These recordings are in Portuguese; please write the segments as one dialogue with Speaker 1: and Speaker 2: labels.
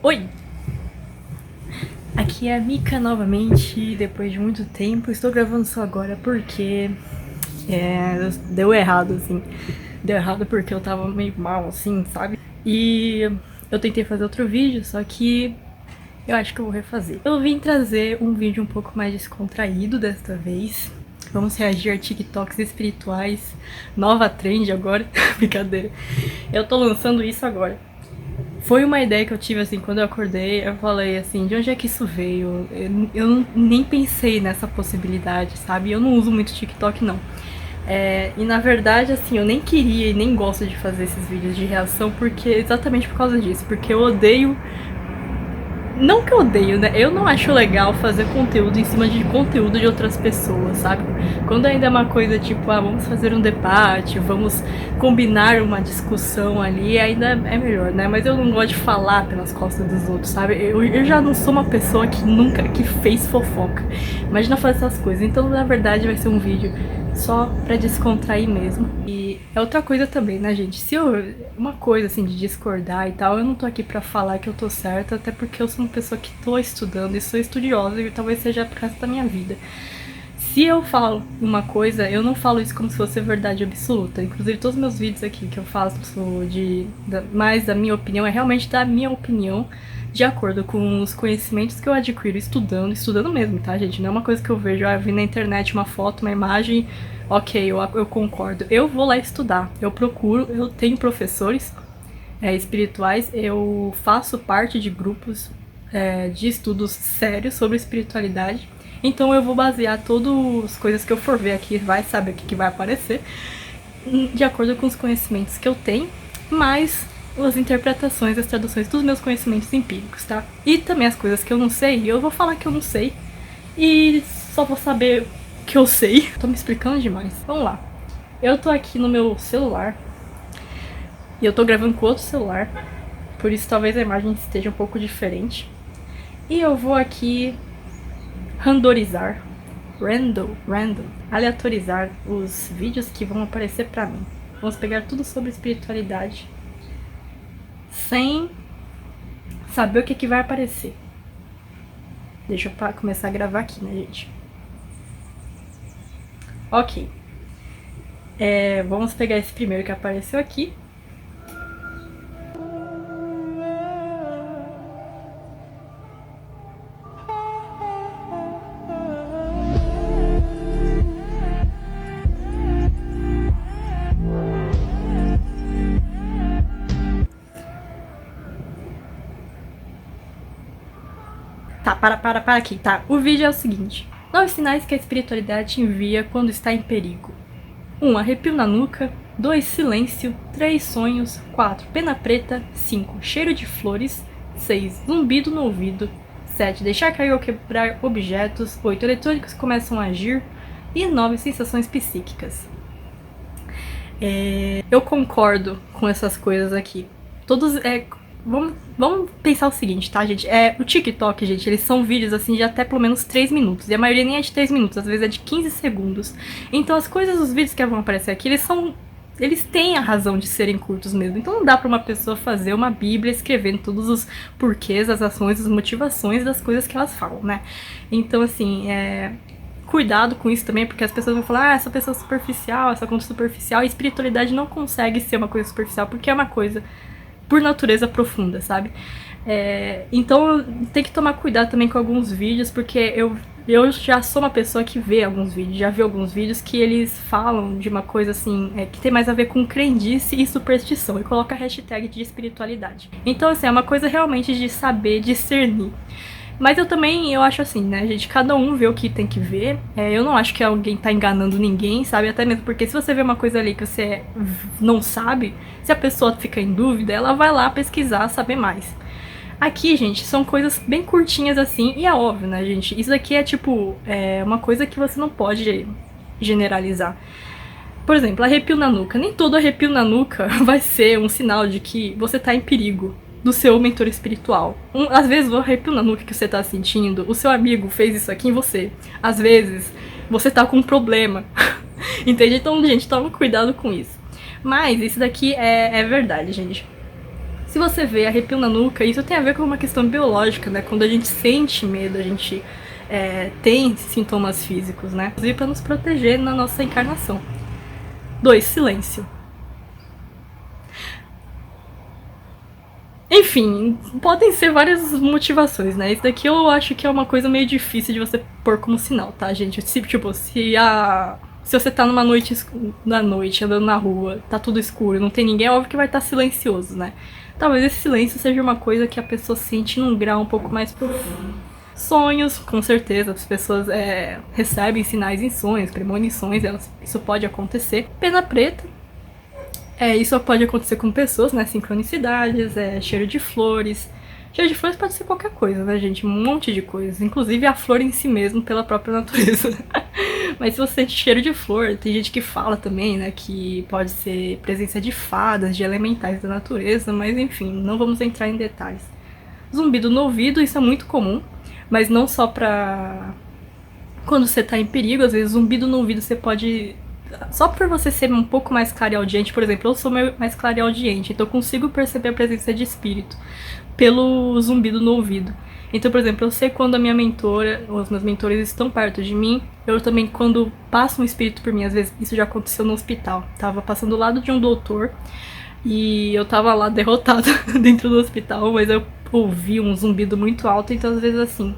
Speaker 1: Oi! Aqui é a Mika novamente, depois de muito tempo. Estou gravando só agora porque deu errado, assim. Deu errado porque eu tava meio mal, assim, sabe? E eu tentei fazer outro vídeo, só que eu acho que eu vou refazer. Eu vim trazer um vídeo um pouco mais descontraído desta vez. Vamos reagir a TikToks espirituais. Nova trend agora. Brincadeira. Eu tô lançando isso agora. Foi uma ideia que eu tive, assim, quando eu acordei. Eu falei, assim, de onde é que isso veio? Eu nem pensei nessa possibilidade, sabe? Eu não uso muito TikTok, não. E na verdade, assim, eu nem queria e nem gosto de fazer esses vídeos de reação porque exatamente por causa disso. Porque eu odeio... Não que eu odeio, né? Eu não acho legal fazer conteúdo em cima de conteúdo de outras pessoas, sabe? Quando ainda é uma coisa tipo, vamos fazer um debate, vamos combinar uma discussão ali, ainda é melhor, né? Mas eu não gosto de falar pelas costas dos outros, sabe? Eu já não sou uma pessoa que nunca fez fofoca. Imagina fazer essas coisas. Então, na verdade, vai ser um vídeo só pra descontrair mesmo. E é outra coisa também, né, gente? Se eu... Uma coisa, assim, de discordar e tal, eu não tô aqui pra falar que eu tô certa, até porque eu sou uma pessoa que tô estudando e sou estudiosa e talvez seja pro resto da minha vida. Se eu falo uma coisa, eu não falo isso como se fosse verdade absoluta. Inclusive, todos os meus vídeos aqui que eu faço mais da minha opinião, é realmente da minha opinião, de acordo com os conhecimentos que eu adquiro estudando mesmo, tá, gente? Não é uma coisa que eu vejo, eu vi na internet uma foto, uma imagem, ok, eu concordo. Eu vou lá estudar, eu procuro, eu tenho professores espirituais, eu faço parte de grupos de estudos sérios sobre espiritualidade. Então eu vou basear todas as coisas que eu for ver aqui, vai saber o que vai aparecer, de acordo com os conhecimentos que eu tenho, mais as interpretações, as traduções dos meus conhecimentos empíricos, tá? E também as coisas que eu não sei, eu vou falar que eu não sei e só vou saber que eu sei. Tô me explicando demais. Vamos lá. Eu tô aqui no meu celular e eu tô gravando com outro celular, por isso talvez a imagem esteja um pouco diferente. E eu vou aqui randomizar, aleatorizar os vídeos que vão aparecer pra mim. Vamos pegar tudo sobre espiritualidade sem saber o que vai aparecer. Deixa eu começar a gravar aqui, né, gente? Ok. Vamos pegar esse primeiro que apareceu aqui. Tá, para aqui, tá? O vídeo é o seguinte. 9 sinais que a espiritualidade te envia quando está em perigo. 1. Arrepio na nuca. 2. Silêncio. 3. Sonhos. 4. Pena preta. 5. Cheiro de flores. 6. Zumbido no ouvido. 7. Deixar cair ou quebrar objetos. 8. Eletrônicos começam a agir. E 9. Sensações psíquicas. Eu concordo com essas coisas aqui. Todos... Vamos pensar o seguinte, tá, gente? O TikTok, gente, eles são vídeos, assim, de até pelo menos 3 minutos. E a maioria nem é de 3 minutos, às vezes é de 15 segundos. Então as coisas, os vídeos que vão aparecer aqui, eles têm a razão de serem curtos mesmo. Então não dá pra uma pessoa fazer uma bíblia escrevendo todos os porquês, as ações, as motivações das coisas que elas falam, né? Então, assim, cuidado com isso também, porque as pessoas vão falar, essa pessoa é superficial, essa conta é superficial. E espiritualidade não consegue ser uma coisa superficial, porque é uma coisa por natureza profunda, sabe? Então tem que tomar cuidado também com alguns vídeos, porque eu já sou uma pessoa que vê alguns vídeos, já vi alguns vídeos que eles falam de uma coisa assim, que tem mais a ver com crendice e superstição, e coloca a hashtag de espiritualidade. Então, assim, é uma coisa realmente de saber discernir. Mas eu acho assim, né, gente, cada um vê o que tem que ver. Eu não acho que alguém tá enganando ninguém, sabe? Até mesmo porque se você vê uma coisa ali que você não sabe, se a pessoa fica em dúvida, ela vai lá pesquisar, saber mais. Aqui, gente, são coisas bem curtinhas assim, e é óbvio, né, gente? Isso aqui é tipo, uma coisa que você não pode generalizar. Por exemplo, arrepio na nuca. Nem todo arrepio na nuca vai ser um sinal de que você tá em perigo do seu mentor espiritual. Às vezes, o arrepio na nuca que você tá sentindo, o seu amigo fez isso aqui em você. Às vezes, você tá com um problema. Entende? Então, gente, toma cuidado com isso. Mas isso daqui é verdade, gente. Se você vê arrepio na nuca, isso tem a ver com uma questão biológica, né? Quando a gente sente medo, a gente tem sintomas físicos, né? Inclusive para nos proteger na nossa encarnação. 2. Silêncio. Enfim, podem ser várias motivações, né? Isso daqui eu acho que é uma coisa meio difícil de você pôr como sinal, tá, gente? Se você tá numa noite, andando na rua, tá tudo escuro, não tem ninguém, é óbvio que vai estar silencioso, né? Talvez esse silêncio seja uma coisa que a pessoa sente num grau um pouco mais profundo. Sonhos, com certeza, as pessoas recebem sinais em sonhos, premonições, isso pode acontecer. Pena preta. Isso pode acontecer com pessoas, né? Sincronicidades, cheiro de flores. Cheiro de flores pode ser qualquer coisa, né, gente? Um monte de coisas. Inclusive a flor em si mesmo, pela própria natureza. Mas se você sente cheiro de flor, tem gente que fala também, né? Que pode ser presença de fadas, de elementais da natureza. Mas enfim, não vamos entrar em detalhes. Zumbido no ouvido, isso é muito comum. Mas não só pra... quando você tá em perigo, às vezes zumbido no ouvido você pode... Só por você ser um pouco mais clareaudiente, por exemplo, eu sou mais clareaudiente, então eu consigo perceber a presença de espírito pelo zumbido no ouvido. Então, por exemplo, eu sei quando a minha mentora, ou os meus mentores estão perto de mim, eu também, quando passa um espírito por mim, às vezes isso já aconteceu no hospital. Tava passando do lado de um doutor e eu tava lá derrotada dentro do hospital, mas eu ouvi um zumbido muito alto, então às vezes assim...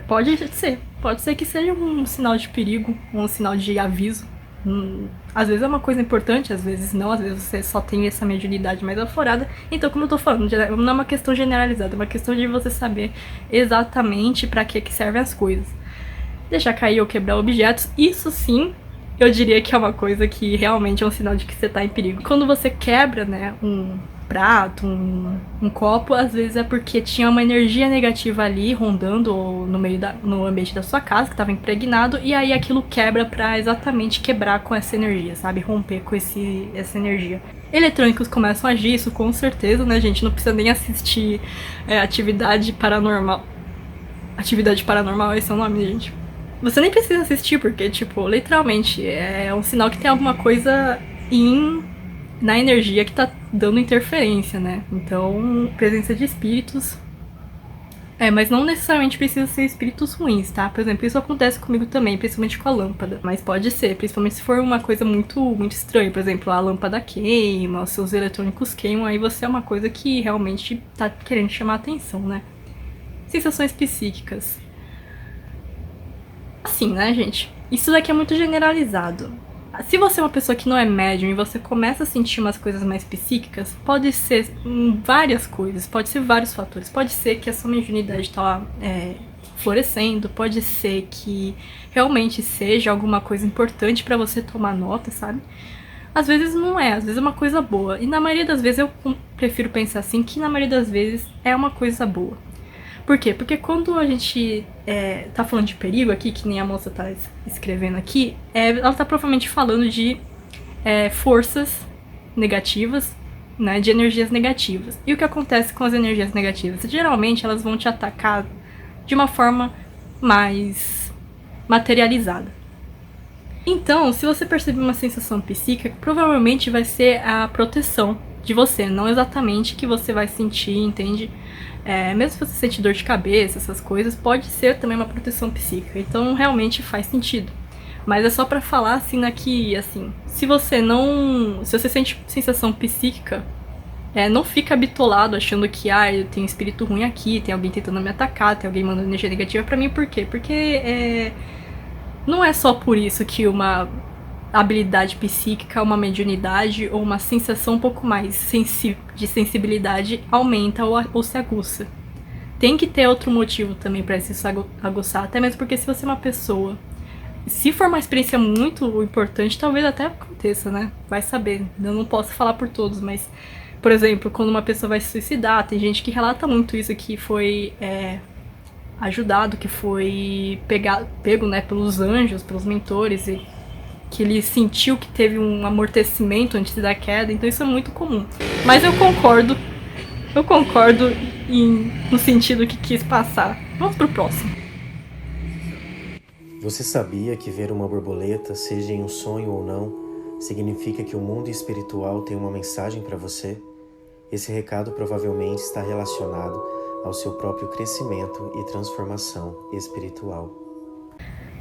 Speaker 1: Pode ser que seja um sinal de perigo, um sinal de aviso. Às vezes é uma coisa importante, às vezes não, às vezes você só tem essa mediunidade mais aflorada. Então, como eu tô falando, não é uma questão generalizada, é uma questão de você saber exatamente pra que servem as coisas. Deixar cair ou quebrar objetos, isso sim, eu diria que é uma coisa que realmente é um sinal de que você tá em perigo. Quando você quebra, né, um prato, um copo, às vezes é porque tinha uma energia negativa ali rondando ou no ambiente da sua casa, que estava impregnado, e aí aquilo quebra pra exatamente quebrar com essa energia, sabe? Romper com essa energia. Eletrônicos começam a agir, isso com certeza, né, gente? Não precisa nem assistir Atividade Paranormal. Atividade Paranormal, esse é o nome, gente. Você nem precisa assistir, porque, tipo, literalmente, é um sinal que tem alguma coisa na energia que tá dando interferência, né? Então, presença de espíritos. Mas não necessariamente precisa ser espíritos ruins, tá? Por exemplo, isso acontece comigo também, principalmente com a lâmpada. Mas pode ser, principalmente se for uma coisa muito, muito estranha. Por exemplo, a lâmpada queima, os seus eletrônicos queimam, aí você é uma coisa que realmente tá querendo chamar atenção, né? Sensações psíquicas. Assim, né, gente? Isso daqui é muito generalizado. Se você é uma pessoa que não é médium e você começa a sentir umas coisas mais psíquicas, pode ser várias coisas, pode ser vários fatores. Pode ser que a sua mediunidade tá florescendo, pode ser que realmente seja alguma coisa importante pra você tomar nota, sabe? Às vezes não é, às vezes é uma coisa boa. E na maioria das vezes eu prefiro pensar assim, que na maioria das vezes é uma coisa boa. Por quê? Porque quando a gente tá falando de perigo aqui, que nem a moça tá escrevendo aqui, ela tá provavelmente falando de forças negativas, né, de energias negativas. E o que acontece com as energias negativas? Geralmente elas vão te atacar de uma forma mais materializada. Então, se você perceber uma sensação psíquica, provavelmente vai ser a proteção de você, não exatamente que você vai sentir, entende? Mesmo se você sentir dor de cabeça, essas coisas, pode ser também uma proteção psíquica. Então, realmente faz sentido. Mas é só pra falar, assim, que, assim, se você sente sensação psíquica, não fica bitolado achando que, eu tenho um espírito ruim aqui, tem alguém tentando me atacar, tem alguém mandando energia negativa pra mim. Por quê? Porque não é só por isso que uma habilidade psíquica, uma mediunidade ou uma sensação um pouco mais de sensibilidade aumenta ou se aguça. Tem que ter outro motivo também para isso aguçar, até mesmo porque se você é uma pessoa, se for uma experiência muito importante, talvez até aconteça, né? Vai saber, eu não posso falar por todos, mas, por exemplo, quando uma pessoa vai se suicidar, tem gente que relata muito isso, que foi ajudado, que foi pego, né, pelos anjos, pelos mentores, e que ele sentiu que teve um amortecimento antes da queda, então isso é muito comum. Mas eu concordo no sentido que quis passar. Vamos pro próximo.
Speaker 2: Você sabia que ver uma borboleta, seja em um sonho ou não, significa que o mundo espiritual tem uma mensagem para você? Esse recado provavelmente está relacionado ao seu próprio crescimento e transformação espiritual.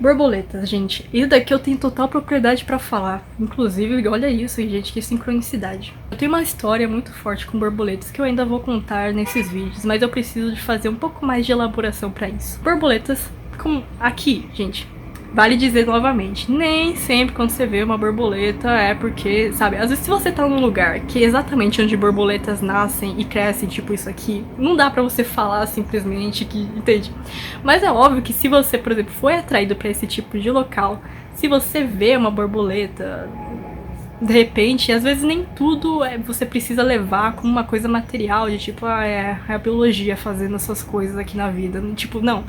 Speaker 1: Borboletas, gente. Isso daqui eu tenho total propriedade pra falar. Inclusive, olha isso, gente, que sincronicidade. Eu tenho uma história muito forte com borboletas que eu ainda vou contar nesses vídeos, mas eu preciso de fazer um pouco mais de elaboração pra isso. Borboletas, como aqui, gente, vale dizer novamente, nem sempre quando você vê uma borboleta é porque, sabe, às vezes se você tá num lugar que é exatamente onde borboletas nascem e crescem, tipo isso aqui, não dá pra você falar simplesmente que, entende? Mas é óbvio que se você, por exemplo, foi atraído pra esse tipo de local, se você vê uma borboleta, de repente, às vezes nem tudo você precisa levar como uma coisa material, de tipo, é a biologia fazendo essas coisas aqui na vida, tipo, não.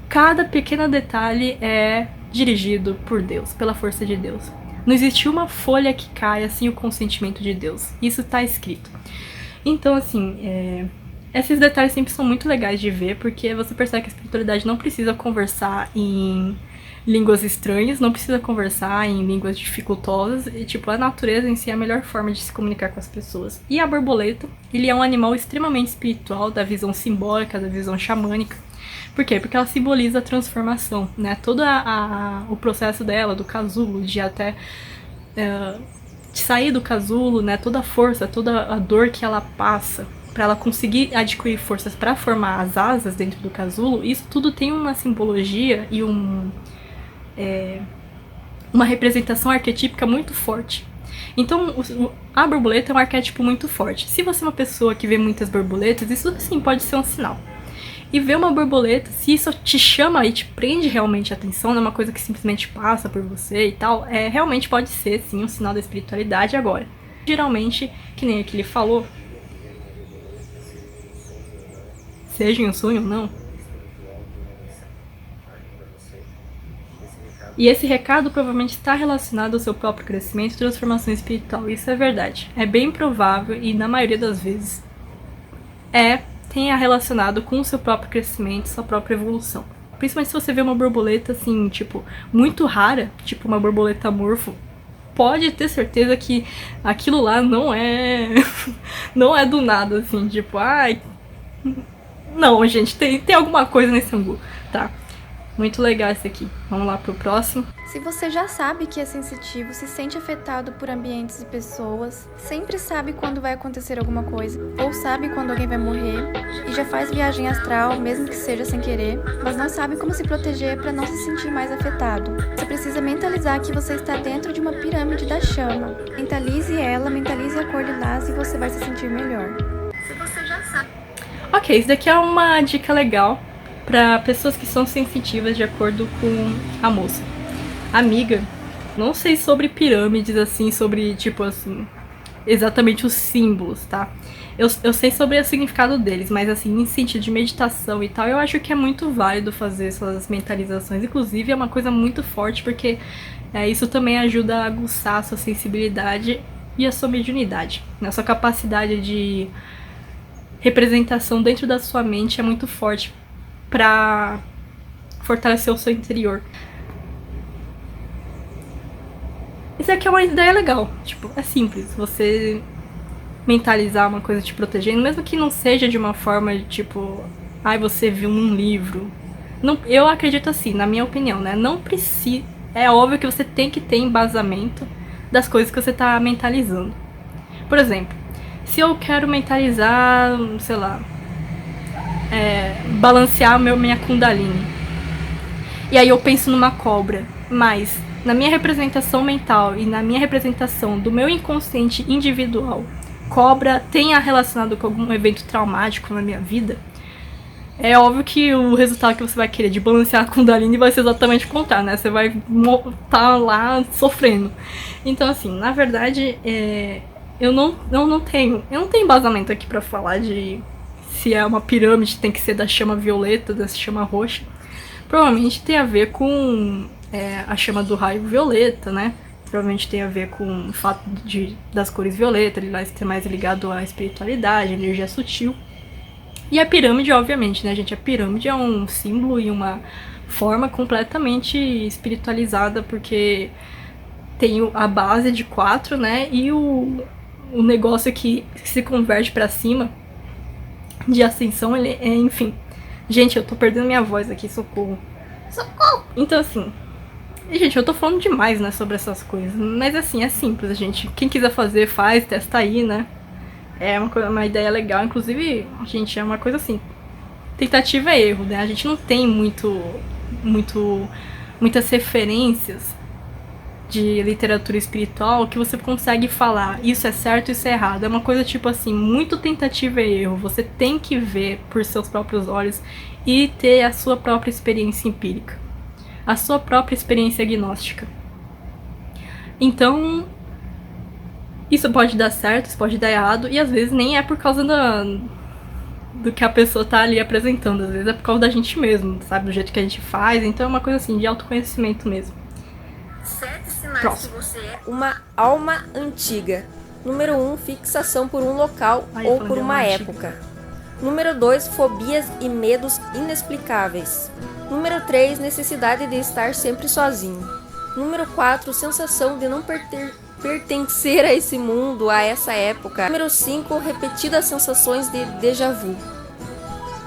Speaker 1: Cada pequeno detalhe é dirigido por Deus, pela força de Deus. Não existe uma folha que caia sem o consentimento de Deus. Isso tá escrito. Então, assim, esses detalhes sempre são muito legais de ver, porque você percebe que a espiritualidade não precisa conversar em línguas estranhas, não precisa conversar em línguas dificultosas, e, tipo, a natureza em si é a melhor forma de se comunicar com as pessoas. E a borboleta, ele é um animal extremamente espiritual, da visão simbólica, da visão xamânica. Por quê? Porque ela simboliza a transformação, né? Todo o processo dela, do casulo, de até de sair do casulo, né? Toda a força, toda a dor que ela passa para ela conseguir adquirir forças para formar as asas dentro do casulo, isso tudo tem uma simbologia e uma representação arquetípica muito forte. Então, a borboleta é um arquétipo muito forte. Se você é uma pessoa que vê muitas borboletas, isso sim pode ser um sinal. E ver uma borboleta, se isso te chama e te prende realmente a atenção, não é uma coisa que simplesmente passa por você e tal, realmente pode ser, sim, um sinal da espiritualidade agora. Geralmente, que nem aquele falou, seja em um sonho ou não. E esse recado provavelmente está relacionado ao seu próprio crescimento e transformação espiritual. Isso é verdade. É bem provável e, na maioria das vezes, tenha relacionado com o seu próprio crescimento, sua própria evolução. Principalmente se você vê uma borboleta, assim, tipo, muito rara, tipo uma borboleta morfo, pode ter certeza que aquilo lá não é não é do nada, assim, tipo, ai... Não, gente, tem alguma coisa nesse angu, tá? Muito legal esse aqui. Vamos lá pro próximo.
Speaker 3: Se você já sabe que é sensitivo, se sente afetado por ambientes e pessoas, sempre sabe quando vai acontecer alguma coisa, ou sabe quando alguém vai morrer, e já faz viagem astral, mesmo que seja sem querer, mas não sabe como se proteger para não se sentir mais afetado. Você precisa mentalizar que você está dentro de uma pirâmide da chama. Mentalize ela, mentalize a cor lilás e você vai se sentir melhor. Se você já sabe...
Speaker 1: Ok, isso daqui é uma dica legal para pessoas que são sensitivas, de acordo com a moça. Amiga, não sei sobre pirâmides, assim, sobre, tipo, assim, exatamente os símbolos, tá? Eu sei sobre o significado deles, mas, assim, em sentido de meditação e tal, eu acho que é muito válido fazer essas mentalizações. Inclusive, é uma coisa muito forte, porque isso também ajuda a aguçar a sua sensibilidade e a sua mediunidade. A sua capacidade de representação dentro da sua mente é muito forte pra fortalecer o seu interior. Isso aqui é uma ideia legal, tipo, é simples, você mentalizar uma coisa te protegendo, mesmo que não seja de uma forma de tipo, você viu num livro. Não, eu acredito assim, na minha opinião, né, não precisa, é óbvio que você tem que ter embasamento das coisas que você tá mentalizando. Por exemplo, se eu quero mentalizar, sei lá, balancear minha Kundalini, e aí eu penso numa cobra, mas na minha representação mental e na minha representação do meu inconsciente individual, cobra tenha relacionado com algum evento traumático na minha vida, é óbvio que o resultado que você vai querer de balancear a Kundalini vai ser exatamente o contrário, né? Você vai estar lá sofrendo. Então, assim, na verdade, eu não tenho embasamento aqui pra falar de se é uma pirâmide, tem que ser da chama violeta, da chama roxa. Provavelmente tem a ver com a chama do raio violeta, né? Provavelmente tem a ver com o fato das cores violeta, ele vai ser mais ligado à espiritualidade, à energia sutil. E a pirâmide, obviamente, né, gente? A pirâmide é um símbolo e uma forma completamente espiritualizada, porque tem a base de 4, né? E o negócio que se converte pra cima, de ascensão, ele é, enfim. Gente, eu tô perdendo minha voz aqui, socorro. Socorro! Então, assim, gente, eu tô falando demais, né, sobre essas coisas. Mas, assim, é simples, gente. Quem quiser fazer, faz, testa aí, né. É uma ideia legal. Inclusive, gente, é uma coisa assim, tentativa é erro, né. A gente não tem muitas referências de literatura espiritual que você consegue falar isso é certo, isso é errado. É uma coisa tipo assim, muito tentativa e erro. Você tem que ver por seus próprios olhos e ter a sua própria experiência empírica, a sua própria experiência agnóstica. Então, isso pode dar certo, isso pode dar errado, e às vezes nem é por causa do que a pessoa tá ali apresentando, às vezes é por causa da gente mesmo, sabe, do jeito que a gente faz. Então é uma coisa assim, de autoconhecimento mesmo.
Speaker 4: 7 sinais
Speaker 1: Próximo.
Speaker 4: que você é uma alma antiga. Número 1, fixação por um local ou por uma época. Número 2, fobias e medos inexplicáveis. Número 3, necessidade de estar sempre sozinho. Número 4, sensação de não pertencer a esse mundo, a essa época. Número 5, repetidas sensações de déjà vu.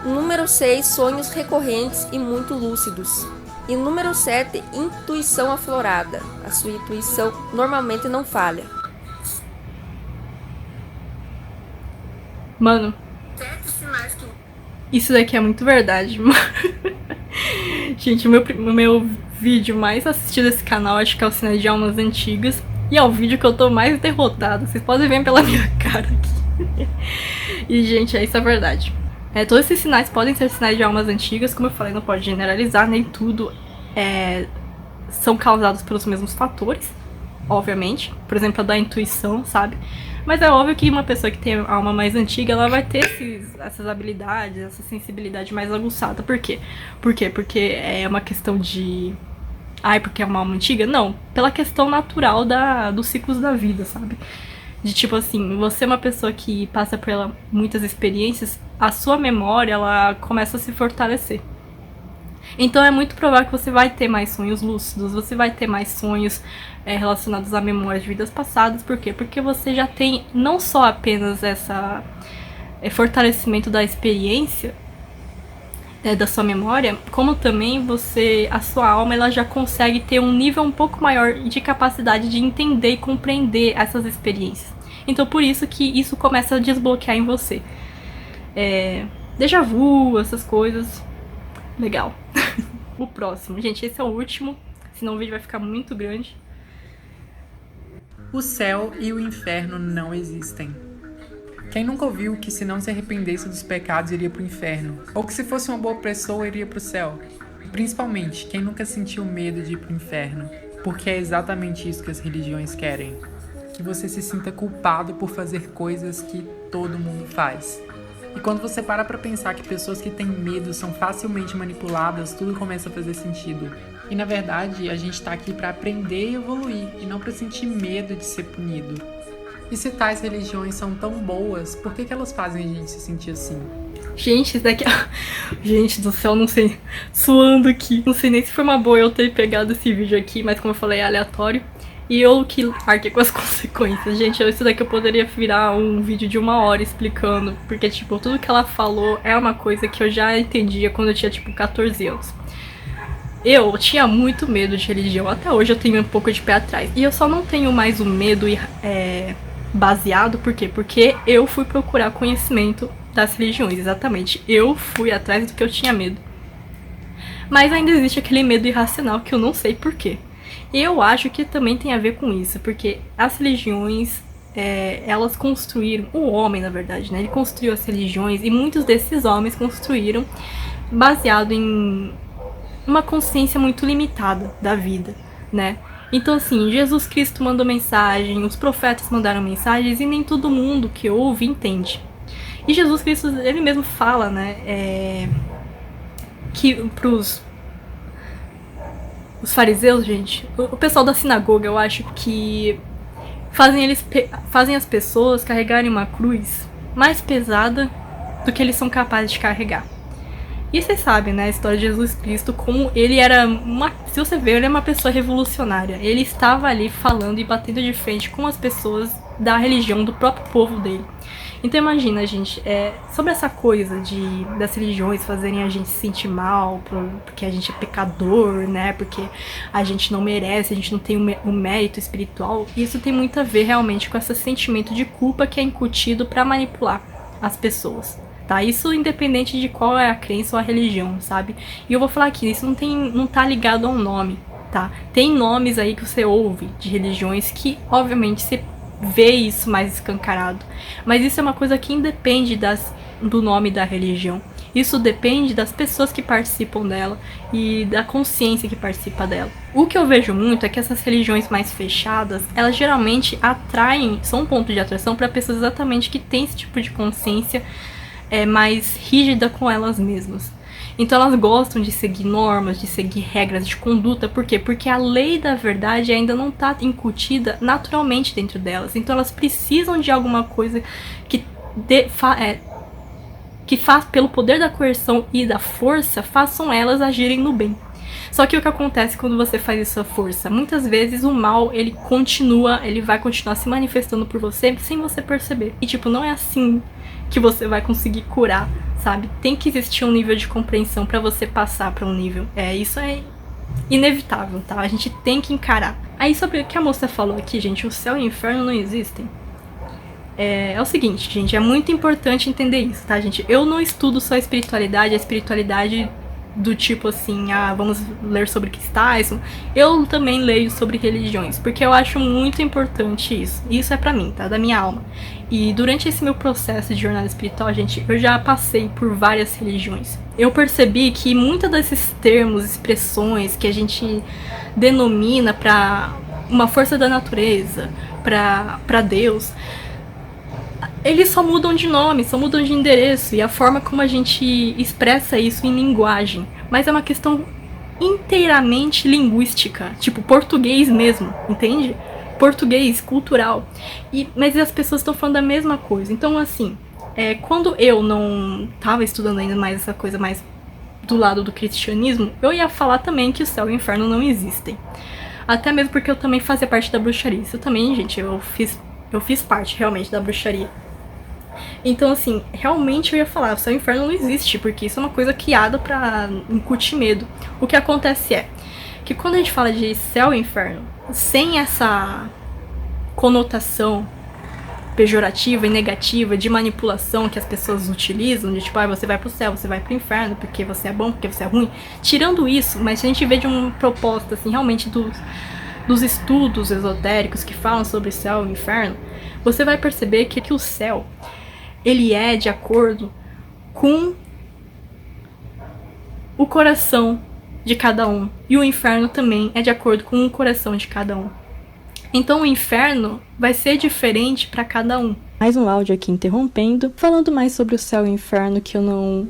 Speaker 4: Número 6, sonhos recorrentes e muito lúcidos. E número 7, intuição aflorada. A sua intuição normalmente não falha.
Speaker 1: Mano,
Speaker 4: 7 sinais que
Speaker 1: isso daqui é muito verdade. Gente, o meu vídeo mais assistido desse canal acho que é o Sinais de Almas Antigas. E é o vídeo que eu tô mais derrotada. Vocês podem ver pela minha cara aqui. E, gente, isso é verdade. Todos esses sinais podem ser sinais de almas antigas. Como eu falei, não pode generalizar. Nem tudo são causados pelos mesmos fatores, obviamente. Por exemplo, a da intuição, sabe? Mas é óbvio que uma pessoa que tem alma mais antiga, ela vai ter essas habilidades, essa sensibilidade mais aguçada. Por quê? Porque é uma questão de... Ai, porque é uma alma antiga? Não. Pela questão natural dos ciclos da vida, sabe? De tipo assim, você é uma pessoa que passa por muitas experiências, a sua memória, ela começa a se fortalecer. Então é muito provável que você vai ter mais sonhos lúcidos, você vai ter mais sonhos relacionados a memórias de vidas passadas. Por quê? Porque você já tem não só apenas essa fortalecimento da experiência, da sua memória, como também a sua alma, ela já consegue ter um nível um pouco maior de capacidade de entender e compreender essas experiências. Então por isso que isso começa a desbloquear em você. Déjà vu, essas coisas. Legal. O próximo. Gente, esse é o último, senão o vídeo vai ficar muito grande.
Speaker 5: O céu e o inferno não existem. Quem nunca ouviu que se não se arrependesse dos pecados iria pro inferno? Ou que se fosse uma boa pessoa iria pro céu? Principalmente, quem nunca sentiu medo de ir pro inferno? Porque é exatamente isso que as religiões querem. Que você se sinta culpado por fazer coisas que todo mundo faz. E quando você para pra pensar que pessoas que têm medo são facilmente manipuladas, tudo começa a fazer sentido. E na verdade, a gente tá aqui pra aprender e evoluir, e não pra sentir medo de ser punido. E se tais religiões são tão boas, por que elas fazem a gente se sentir assim?
Speaker 1: Gente, isso daqui... Gente do céu, não sei. Suando aqui. Não sei nem se foi uma boa eu ter pegado esse vídeo aqui, mas como eu falei, é aleatório. E eu que arquei com as consequências. Gente, isso daqui eu poderia virar um vídeo de 1 hora explicando. Porque, tipo, tudo que ela falou é uma coisa que eu já entendia quando eu tinha, tipo, 14 anos. Eu tinha muito medo de religião. Até hoje eu tenho um pouco de pé atrás. E eu só não tenho mais o medo baseado, por quê? Porque eu fui procurar conhecimento das religiões, exatamente. Eu fui atrás do que eu tinha medo. Mas ainda existe aquele medo irracional que eu não sei por quê. E eu acho que também tem a ver com isso, porque as religiões, elas construíram, o homem na verdade, né? Ele construiu as religiões e muitos desses homens construíram baseado em uma consciência muito limitada da vida, né? Então assim, Jesus Cristo mandou mensagem, os profetas mandaram mensagens e nem todo mundo que ouve entende. E Jesus Cristo, ele mesmo fala, né, que pros os fariseus, gente, o pessoal da sinagoga, eu acho que fazem as pessoas carregarem uma cruz mais pesada do que eles são capazes de carregar. E vocês sabem, né, a história de Jesus Cristo, como ele era se você ver, ele é uma pessoa revolucionária. Ele estava ali falando e batendo de frente com as pessoas da religião do próprio povo dele. Então imagina, gente, sobre essa coisa das religiões fazerem a gente se sentir mal, porque a gente é pecador, né? Porque a gente não merece, a gente não tem o mérito espiritual. Isso tem muito a ver realmente com esse sentimento de culpa que é incutido para manipular as pessoas, tá? Isso independente de qual é a crença ou a religião, sabe? E eu vou falar aqui, isso não tá ligado a um nome, tá? Tem nomes aí que você ouve de religiões que, obviamente, você vê isso mais escancarado. Mas isso é uma coisa que independe do nome da religião. Isso depende das pessoas que participam dela e da consciência que participa dela. O que eu vejo muito é que essas religiões mais fechadas, elas geralmente são um ponto de atração para pessoas exatamente que têm esse tipo de consciência mais rígida com elas mesmas. Então elas gostam de seguir normas, de seguir regras de conduta. Por quê? Porque a lei da verdade ainda não está incutida naturalmente dentro delas. Então elas precisam de alguma coisa que faz, pelo poder da coerção e da força, façam elas agirem no bem. Só que o que acontece quando você faz isso à força? Muitas vezes o mal, ele vai continuar se manifestando por você sem você perceber. E tipo, não é assim que você vai conseguir curar, sabe? Tem que existir um nível de compreensão pra você passar pra um nível. Isso é inevitável, tá? A gente tem que encarar. Aí sobre o que a moça falou aqui, gente, o céu e o inferno não existem. É o seguinte, gente, é muito importante entender isso, tá, gente? Eu não estudo só a espiritualidade do tipo assim, vamos ler sobre cristais. Eu também leio sobre religiões, porque eu acho muito importante isso. Isso é pra mim, tá? Da minha alma. E durante esse meu processo de jornada espiritual, gente, eu já passei por várias religiões. Eu percebi que muitos desses termos, expressões que a gente denomina pra uma força da natureza, pra Deus, eles só mudam de nome, só mudam de endereço e a forma como a gente expressa isso em linguagem. Mas é uma questão inteiramente linguística, tipo português mesmo, entende? Português, cultural. Mas as pessoas estão falando a mesma coisa. Então, assim, quando eu não estava estudando ainda mais essa coisa mais do lado do cristianismo, eu ia falar também que o céu e o inferno não existem. Até mesmo porque eu também fazia parte da bruxaria. Isso também, gente, eu fiz parte realmente da bruxaria. Então, assim, realmente eu ia falar, o céu e o inferno não existe, porque isso é uma coisa criada pra incutir medo. O que acontece é que quando a gente fala de céu e inferno, sem essa conotação pejorativa e negativa de manipulação que as pessoas utilizam, de tipo, você vai pro céu, você vai pro inferno, porque você é bom, porque você é ruim, tirando isso, mas se a gente vê de uma proposta, assim, realmente dos estudos esotéricos que falam sobre céu e inferno, você vai perceber que o céu, ele é de acordo com o coração de cada um. E o inferno também é de acordo com o coração de cada um. Então o inferno vai ser diferente para cada um. Mais um áudio aqui interrompendo, falando mais sobre o céu e o inferno que eu não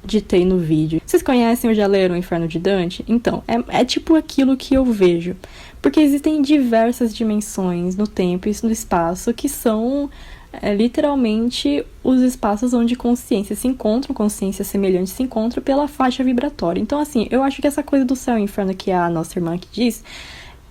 Speaker 1: ditei no vídeo. Vocês conhecem ou já leram o Inferno de Dante? Então, é tipo aquilo que eu vejo. Porque existem diversas dimensões no tempo e no espaço que são literalmente os espaços onde consciências se encontram, consciências semelhantes se encontram pela faixa vibratória. Então, assim, eu acho que essa coisa do céu e inferno que a nossa irmã aqui diz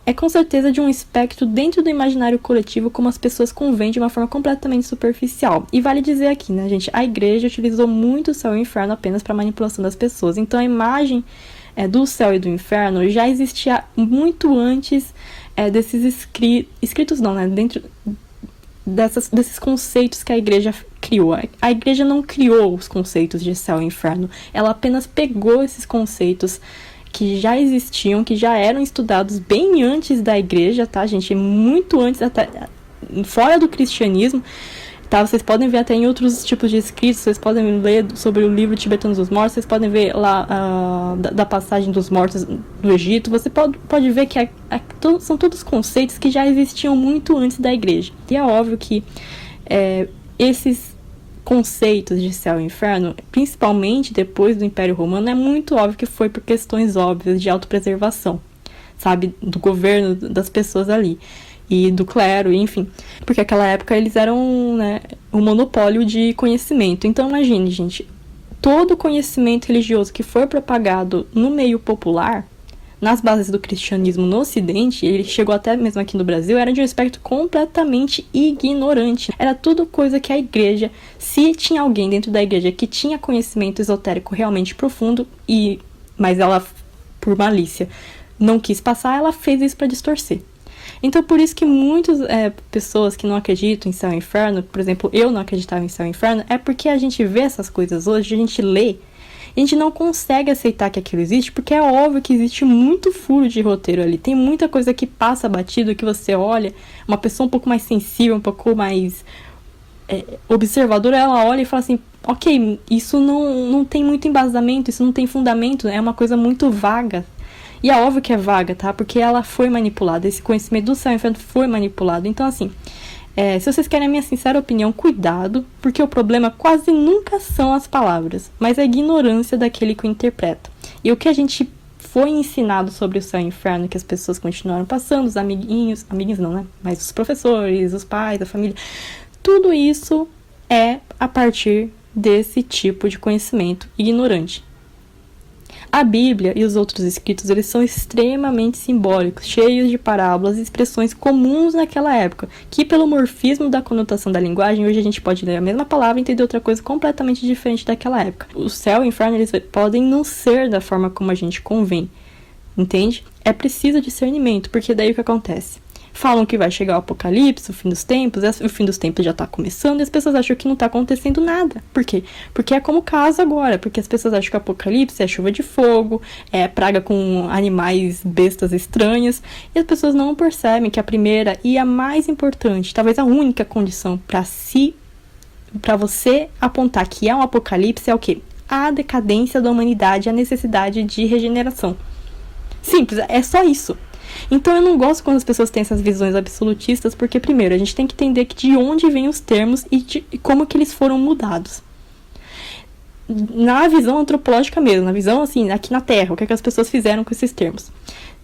Speaker 1: é com certeza de um espectro dentro do imaginário coletivo como as pessoas convêm de uma forma completamente superficial. E vale dizer aqui, né, gente, a igreja utilizou muito o céu e o inferno apenas para manipulação das pessoas. Então a imagem do céu e do inferno já existia muito antes desses escritos não, né, dentro desses conceitos que a igreja criou. A igreja não criou os conceitos de céu e inferno, ela apenas pegou esses conceitos que já existiam, que já eram estudados bem antes da igreja, tá, gente? Muito antes, até fora do cristianismo, tá? Vocês podem ver até em outros tipos de escritos, vocês podem ler sobre o livro Tibetano dos Mortos, vocês podem ver lá da passagem dos mortos do Egito, você pode ver que são todos conceitos que já existiam muito antes da igreja. E é óbvio que esses conceitos de céu e inferno, principalmente depois do Império Romano, é muito óbvio que foi por questões óbvias de autopreservação, sabe, do governo das pessoas ali e do clero, enfim, porque naquela época eles eram, né, um monopólio de conhecimento. Então imagine, gente, todo o conhecimento religioso que for propagado no meio popular, nas bases do cristianismo no Ocidente, ele chegou até mesmo aqui no Brasil, era de um aspecto completamente ignorante. Era tudo coisa que a igreja, se tinha alguém dentro da igreja que tinha conhecimento esotérico realmente profundo, mas ela, por malícia, não quis passar, ela fez isso para distorcer. Então, por isso que muitas pessoas que não acreditam em céu e inferno, por exemplo, eu não acreditava em céu e inferno, é porque a gente vê essas coisas hoje, a gente lê, a gente não consegue aceitar que aquilo existe, porque é óbvio que existe muito furo de roteiro ali. Tem muita coisa que passa batido, que você olha, uma pessoa um pouco mais sensível, um pouco mais observadora, ela olha e fala assim, ok, isso não tem muito embasamento, isso não tem fundamento, é uma coisa muito vaga. E é óbvio que é vaga, tá? Porque ela foi manipulada. Esse conhecimento do céu e inferno foi manipulado. Então, assim, se vocês querem a minha sincera opinião, cuidado, porque o problema quase nunca são as palavras, mas a ignorância daquele que o interpreta. E o que a gente foi ensinado sobre o céu e o inferno, que as pessoas continuaram passando, os amiguinhos não, né? Mas os professores, os pais, a família, tudo isso é a partir desse tipo de conhecimento ignorante. A Bíblia e os outros escritos, eles são extremamente simbólicos, cheios de parábolas e expressões comuns naquela época, que pelo morfismo da conotação da linguagem, hoje a gente pode ler a mesma palavra e entender outra coisa completamente diferente daquela época. O céu e o inferno, eles podem não ser da forma como a gente convém, entende? É preciso discernimento, porque daí o que acontece? Falam que vai chegar o apocalipse, o fim dos tempos, o fim dos tempos já tá começando e as pessoas acham que não tá acontecendo nada. Por quê? Porque é como o caso agora, porque as pessoas acham que o apocalipse é chuva de fogo, é praga com animais, bestas estranhas, e as pessoas não percebem que a primeira e a mais importante, talvez a única condição para você apontar que é um apocalipse é o quê? A decadência da humanidade, a necessidade de regeneração. Simples, é só isso. Então eu não gosto quando as pessoas têm essas visões absolutistas, porque primeiro a gente tem que entender de onde vêm os termos e como que eles foram mudados. Na visão antropológica mesmo, na visão assim, aqui na Terra, o que é que as pessoas fizeram com esses termos.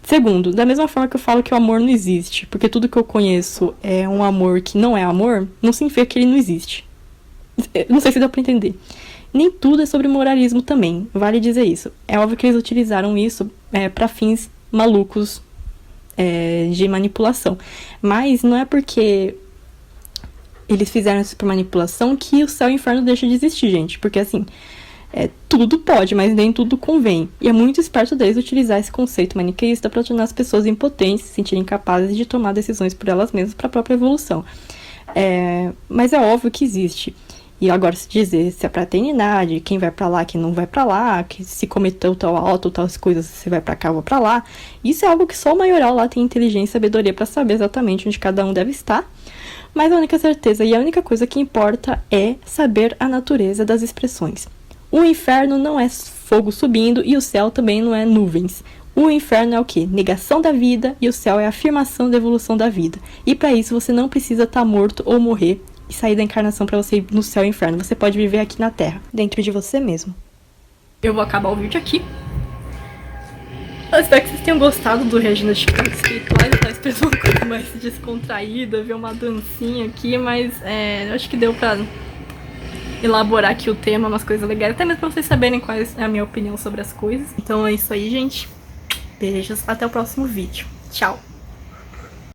Speaker 1: Segundo, da mesma forma que eu falo que o amor não existe, porque tudo que eu conheço é um amor que não é amor, não significa que ele não existe. Não sei se dá pra entender. Nem tudo é sobre moralismo também, vale dizer isso. É óbvio que eles utilizaram isso para fins malucos, de manipulação. Mas não é porque eles fizeram isso por manipulação que o céu e o inferno deixa de existir, gente. Porque assim, tudo pode, mas nem tudo convém. E é muito esperto deles utilizar esse conceito maniqueísta para tornar as pessoas impotentes, se sentirem capazes de tomar decisões por elas mesmas para a própria evolução. Mas é óbvio que existe. E agora se dizer se é pra eternidade, quem vai pra lá, quem não vai pra lá, que se cometeu tal auto, tais coisas, você vai pra cá ou pra lá, isso é algo que só o maioral lá tem inteligência e sabedoria pra saber exatamente onde cada um deve estar. Mas a única certeza e a única coisa que importa é saber a natureza das expressões. O inferno não é fogo subindo e o céu também não é nuvens. O inferno é o quê? Negação da vida, e o céu é a afirmação da evolução da vida. E pra isso você não precisa estar morto ou morrer e sair da encarnação pra você ir no céu e inferno. Você pode viver aqui na Terra, dentro de você mesmo. Eu vou acabar o vídeo aqui. Eu espero que vocês tenham gostado do Regina Chicane Espirituais. Eu tava esperando uma coisa mais descontraída, ver uma dancinha aqui, mas eu acho que deu pra elaborar aqui o tema, umas coisas legais, até mesmo pra vocês saberem qual é a minha opinião sobre as coisas. Então é isso aí, gente. Beijos, até o próximo vídeo. Tchau!